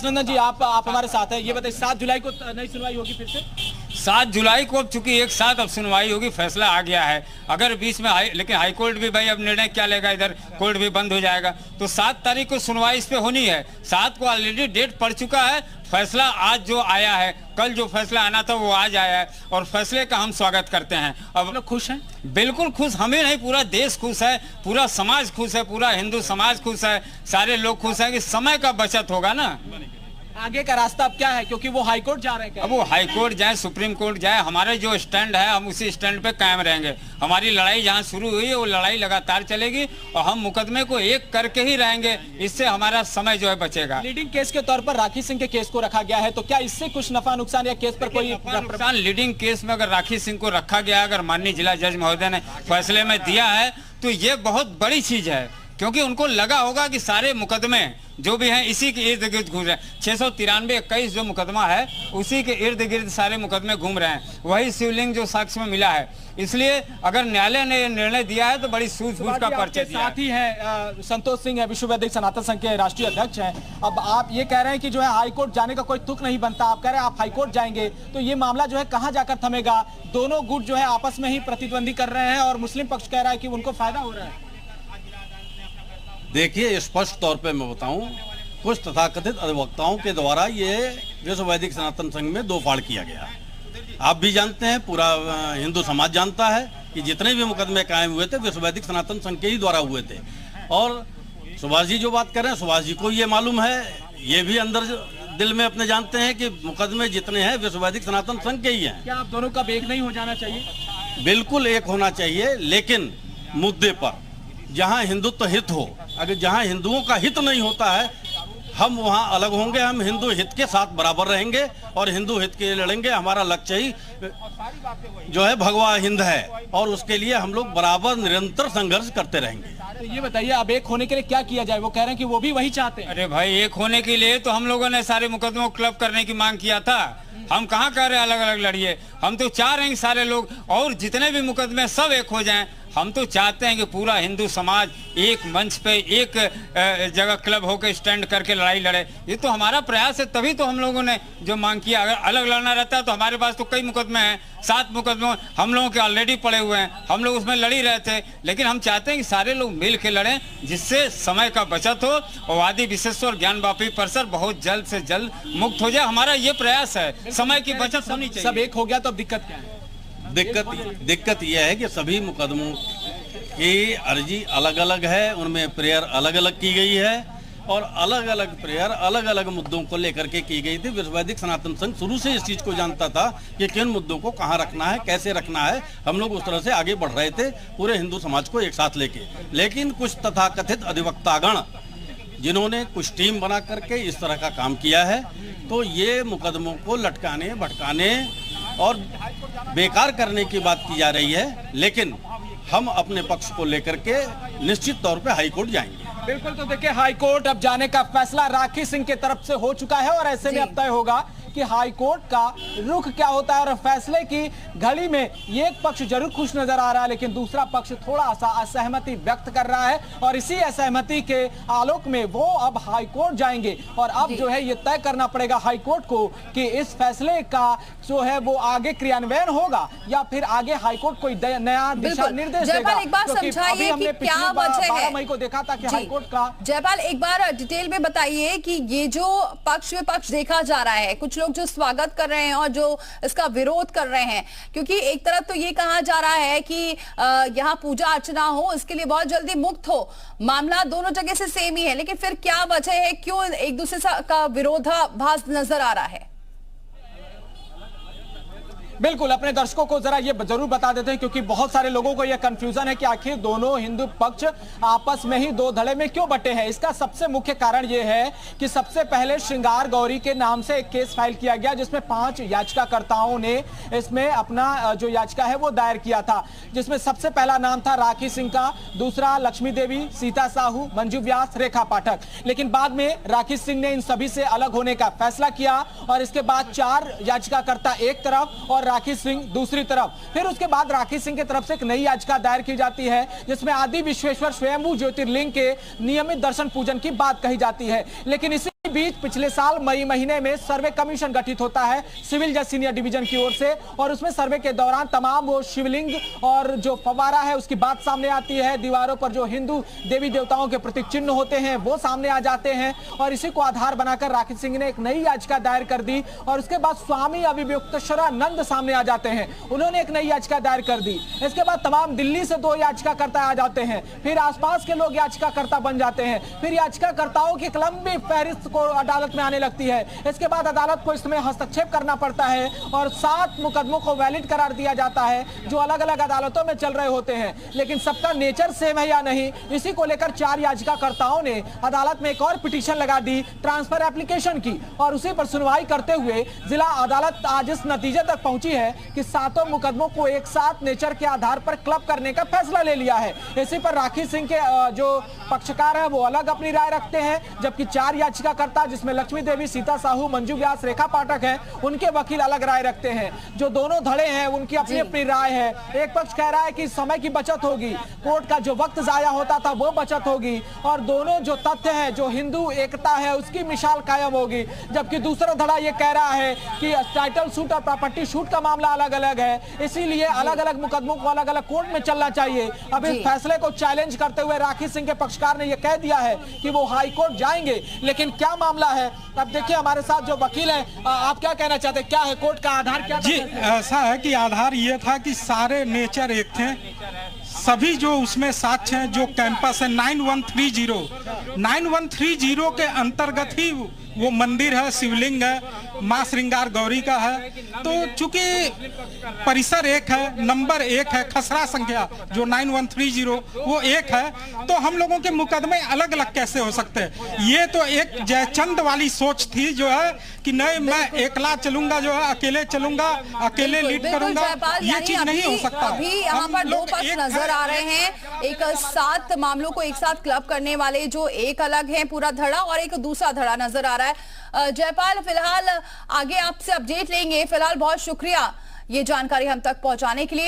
हर्षनंदन जी, आप हमारे साथ हैं, ये बताइए 7 जुलाई को नई सुनवाई होगी फिर से? 7 जुलाई को अब चूंकि एक साथ अब सुनवाई होगी, फैसला आ गया है। अगर बीच में लेकिन हाई कोर्ट भी भाई अब निर्णय क्या लेगा, इधर कोर्ट भी बंद हो जाएगा, तो 7 तारीख को सुनवाई इस पे होनी है। 7 को ऑलरेडी डेट पड़ चुका है। फैसला आज जो आया है, कल जो फैसला आना था वो आज आया है और फैसले का हम स्वागत करते हैं। अब लोग खुश हैं? बिल्कुल खुश, हमें नहीं पूरा देश खुश है, पूरा समाज खुश है, पूरा हिंदू समाज खुश है, सारे लोग खुश हैं कि समय का बचत होगा ना। आगे का रास्ता अब क्या है, क्योंकि वो हाई कोर्ट जा रहे हैं? अब वो हाई कोर्ट जाए, सुप्रीम कोर्ट जाए, हमारे जो स्टैंड है हम उसी स्टैंड पे कायम रहेंगे। हमारी लड़ाई जहाँ शुरू हुई है वो लड़ाई लगातार चलेगी और हम मुकदमे को एक करके ही रहेंगे। इससे हमारा समय जो है बचेगा। लीडिंग केस के तौर पर राखी सिंह के केस को रखा गया है, तो क्या इससे कुछ नफा नुकसान या केस पर कोई नुकसान? लीडिंग केस में अगर राखी सिंह को रखा गया, अगर माननीय जिला जज महोदय ने फैसले में दिया है तो ये बहुत बड़ी चीज है, क्योंकि उनको लगा होगा कि सारे मुकदमे जो भी हैं इसी के इर्द गिर्द घूम रहे हैं। 693-21 जो मुकदमा है उसी के इर्द गिर्द सारे मुकदमे घूम रहे हैं। वही शिवलिंग जो साक्ष्य में मिला है, इसलिए अगर न्यायालय ने निर्णय दिया है तो बड़ी सूझबूझ का परिचय दिया है। साथ ही है संतोष सिंह है, विश्व वैदिक सनातन संघ के राष्ट्रीय अध्यक्ष हैं। अब आप ये कह रहे हैं कि जो है हाई कोर्ट जाने का कोई तुक नहीं बनता, आप कह रहे हैं आप हाई कोर्ट जाएंगे, तो ये मामला जो है कहाँ जाकर थमेगा? दोनों गुट जो है आपस में ही प्रतिद्वंदी कर रहे हैं और मुस्लिम पक्ष कह रहा है कि उनको फायदा हो रहा है। देखिए, स्पष्ट तौर पे मैं बताऊं, कुछ तथाकथित अधिवक्ताओं के द्वारा ये विश्व वैदिक सनातन संघ में दो फाड़ किया गया। आप भी जानते हैं, पूरा हिंदू समाज जानता है कि जितने भी मुकदमे कायम हुए थे विश्व वैदिक सनातन संघ के ही द्वारा हुए थे। और सुभाष जी जो बात कर रहे हैं, सुभाष जी को ये मालूम है, ये भी अंदर दिल में अपने जानते हैं कि मुकदमे जितने हैं विश्व वैदिक सनातन संघ के ही हैं। क्या आप दोनों का एक नहीं हो जाना चाहिए? बिल्कुल एक होना चाहिए, लेकिन मुद्दे पर जहां हिंदुत्व हित हो, अगर जहां हिंदुओं का हित नहीं होता है हम वहां अलग होंगे। हम हिंदू हित के साथ बराबर रहेंगे और हिंदू हित के लिए लड़ेंगे। हमारा लक्ष्य ही जो है भगवा हिंद है और उसके लिए हम लोग बराबर निरंतर संघर्ष करते रहेंगे। तो ये बताइए, अब एक होने के लिए क्या किया जाए? वो कह रहे हैं कि वो भी वही चाहते हैं। अरे भाई, एक होने के लिए तो हम लोगों ने सारे मुकदमों को क्लब करने की मांग किया था। हम कहाँ कह रहे हैं अलग अलग लड़िए, हम तो चाह रहे हैं सारे लोग और जितने भी मुकदमे सब एक हो जाएं। हम तो चाहते हैं कि पूरा हिंदू समाज एक मंच पे एक जगह क्लब होकर स्टैंड करके लड़ाई लड़े। ये तो हमारा प्रयास है, तभी तो हम लोगों ने जो मांग किया। अगर अलग लड़ना रहता तो हमारे पास तो कई मुकदमे हैं, 7 मुकदमे हम लोगों के ऑलरेडी पड़े हुए हैं, हम लोग उसमें लड़ ही रहे थे। लेकिन हम चाहते हैं कि सारे लोग मिल के लड़ें, जिससे समय का बचत हो और वादी विशेश्वर ज्ञान वापी परिसर बहुत जल्द से जल्द मुक्त हो जाए। हमारा ये प्रयास है, समय की बचत होनी चाहिए। सब एक हो गया तो अब दिक्कत क्या है? दिक्कत यह है कि सभी मुकदमों की अर्जी अलग अलग है, उनमें प्रेयर अलग अलग की गई है और अलग अलग प्रेयर अलग अलग मुद्दों को लेकर के की गई थी। विश्व वैदिक सनातन संघ शुरू से इस चीज़ को जानता था कि किन मुद्दों को कहाँ रखना है, कैसे रखना है। हम लोग उस तरह से आगे बढ़ रहे थे पूरे हिंदू समाज को एक साथ लेके। लेकिन कुछ तथाकथित अधिवक्तागण जिन्होंने कुछ टीम बना करके इस तरह का काम किया है, तो ये मुकदमों को लटकाने भटकाने और बेकार करने की बात की जा रही है। लेकिन हम अपने पक्ष को लेकर के निश्चित तौर पे हाई कोर्ट जाएंगे। बिल्कुल, तो देखिए हाई कोर्ट अब जाने का फैसला राखी सिंह के तरफ से हो चुका है और ऐसे में अब तय होगा कि हाई कोर्ट का रुख क्या होता है। और फैसले की घड़ी में ये एक पक्ष जरूर खुश नजर आ रहा है, लेकिन दूसरा पक्ष थोड़ा सा असहमति व्यक्त कर रहा है और इसी असहमति के आलोक में वो अब हाई कोर्ट जाएंगे। और अब जो है ये तय करना पड़ेगा हाई कोर्ट को कि इस फैसले का जो है वो आगे क्रियान्वयन होगा या फिर आगे हाई कोर्ट कोई नया दिशा निर्देश देगा। एक बार समझाइए कि क्या वजह है। 12 मई को देखा था कि हाई कोर्ट का। जयपाल, एक बार डिटेल में बताइए कि ये जो पक्ष विपक्ष देखा जा रहा है, कुछ लोग जो स्वागत कर रहे हैं और जो इसका विरोध कर रहे हैं, क्योंकि एक तरफ तो ये कहा जा रहा है कि यहाँ पूजा अर्चना हो, इसके लिए बहुत जल्दी मुक्त हो। मामला दोनों जगह से सेम ही है, लेकिन फिर क्या वजह है, क्यों एक दूसरे का विरोधाभास नजर आ रहा है? बिल्कुल, अपने दर्शकों को जरा ये जरूर बता देते हैं, क्योंकि बहुत सारे लोगों को यह कंफ्यूजन है कि आखिर दोनों हिंदू पक्ष आपस में ही दो धड़े में क्यों बटे हैं। इसका सबसे मुख्य कारण यह है कि सबसे पहले श्रृंगार गौरी के नाम से एक केस फाइल किया गया, जिसमें 5 याचिकाकर्ताओं ने इसमें अपना जो याचिका है वो दायर किया था, जिसमें सबसे पहला नाम था राखी सिंह का, दूसरा लक्ष्मी देवी, सीता साहू, मंजू व्यास, रेखा पाठक। लेकिन बाद में राखी सिंह ने इन सभी से अलग होने का फैसला किया और इसके बाद 4 याचिकाकर्ता एक तरफ और राखी सिंह दूसरी तरफ। फिर उसके बाद राखी सिंह की तरफ से एक नई याचिका दायर की जाती है, जिसमें आदि विश्वेश्वर स्वयंभू ज्योतिर्लिंग के नियमित दर्शन पूजन की बात कही जाती है। लेकिन इसी बीच पिछले साल मई महीने में सर्वे कमीशन गठित होता है सिविल जज सीनियर डिवीजन की ओर से, और उसमें सर्वे के दौरान तमाम वो शिवलिंग और जो फव्वारा है उसकी बात सामने आती है। दीवारों पर जो हिंदू देवी देवताओं के प्रतीक चिन्ह होते हैं वो सामने आ जाते हैं, और इसी को आधार बनाकर राखी सिंह ने एक नई याचिका दायर कर दी। और उसके बाद स्वामी अविमुक्तेश्वरानंद सामने आ जाते हैं, उन्होंने एक नई याचिका दायर कर दी। इसके बाद तमाम दिल्ली से 2 याचिकाकर्ता आ जाते हैं, फिर आसपास के लोग याचिकाकर्ता बन जाते हैं, फिर याचिकाकर्ताओं की एक लंबी फहरिस्त को अदालत में आने लगती है। इसके बाद अदालत को इसमें हस्तक्षेप करना पड़ता है और 7 मुकदमों को वैलिड करार दिया जाता है जो अलग अलग अदालतों में चल रहे होते हैं। लेकिन सबका नेचर सेम है या नहीं, इसी को लेकर 4 याचिकाकर्ताओं ने अदालत में एक और पिटीशन लगा दी ट्रांसफर एप्लीकेशन की, और उसी पर सुनवाई करते हुए जिला अदालत आज इस नतीजे तक पहुंची है कि 7 मुकदमों को एक साथ नेचर के आधार पर क्लब करने का फैसला ले लिया है। इसी पर राखी सिंह के जो पक्षकार है वो अलग अपनी राय रखते हैं, जबकि 4 याचिकाकर्ता जिसमें लक्ष्मी देवी, सीता साहू, मंजू व्यास, रेखा पाठक है, उनके वकील अलग राय रखते हैं। जो दोनों धड़े हैं उनकी अपनी अपनी राय है। एक पक्ष कह रहा है कि समय की बचत होगी, कोर्ट का जो वक्त जाया होता था वो बचत होगी, और दोनों जो तथ्य हैं, जो हिंदू एकता है उसकी मिसाल कायम होगी। जबकि दूसरा धड़ा ये कह रहा है कि टाइटल शूट और प्रॉपर्टी शूट का मामला अलग अलग है, इसीलिए अलग अलग मुकदमों को अलग अलग कोर्ट में चलना चाहिए। अब इस फैसले को चैलेंज करते हुए राखी सिंह के पक्षकार ने यह कह दिया है कि वो हाई कोर्ट जाएंगे। लेकिन क्या मामला है, अब देखिए हमारे साथ जो वकील है, आप क्या कहना चाहते हैं, क्या है कोर्ट का आधार क्या था? जी, ऐसा है कि आधार ये था कि सारे नेचर एक थे, सभी जो उसमें साक्ष्य हैं, जो कैंपस है 9130 के अंतर्गत ही वो मंदिर है, शिवलिंग है, मां श्रृंगार गौरी का है। तो चूंकि परिसर एक है, नंबर एक है, खसरा संख्या जो 9130 वो एक है, तो हम लोगों के मुकदमे अलग अलग कैसे हो सकते हैं? ये तो एक जयचंद वाली सोच थी जो है कि नहीं मैं एकला चलूंगा, जो है अकेले चलूंगा, अकेले लीड करूंगा, ये चीज नहीं हो सकता। अभी यहाँ पर 2 पक्ष नजर आ रहे हैं, एक 7 मामलों को एक साथ क्लब करने वाले जो एक अलग है पूरा धड़ा, और एक दूसरा धड़ा नजर आ रहा है। जयपाल, फिलहाल आगे आपसे अपडेट लेंगे। फिलहाल बहुत शुक्रिया ये जानकारी हम तक पहुंचाने के लिए।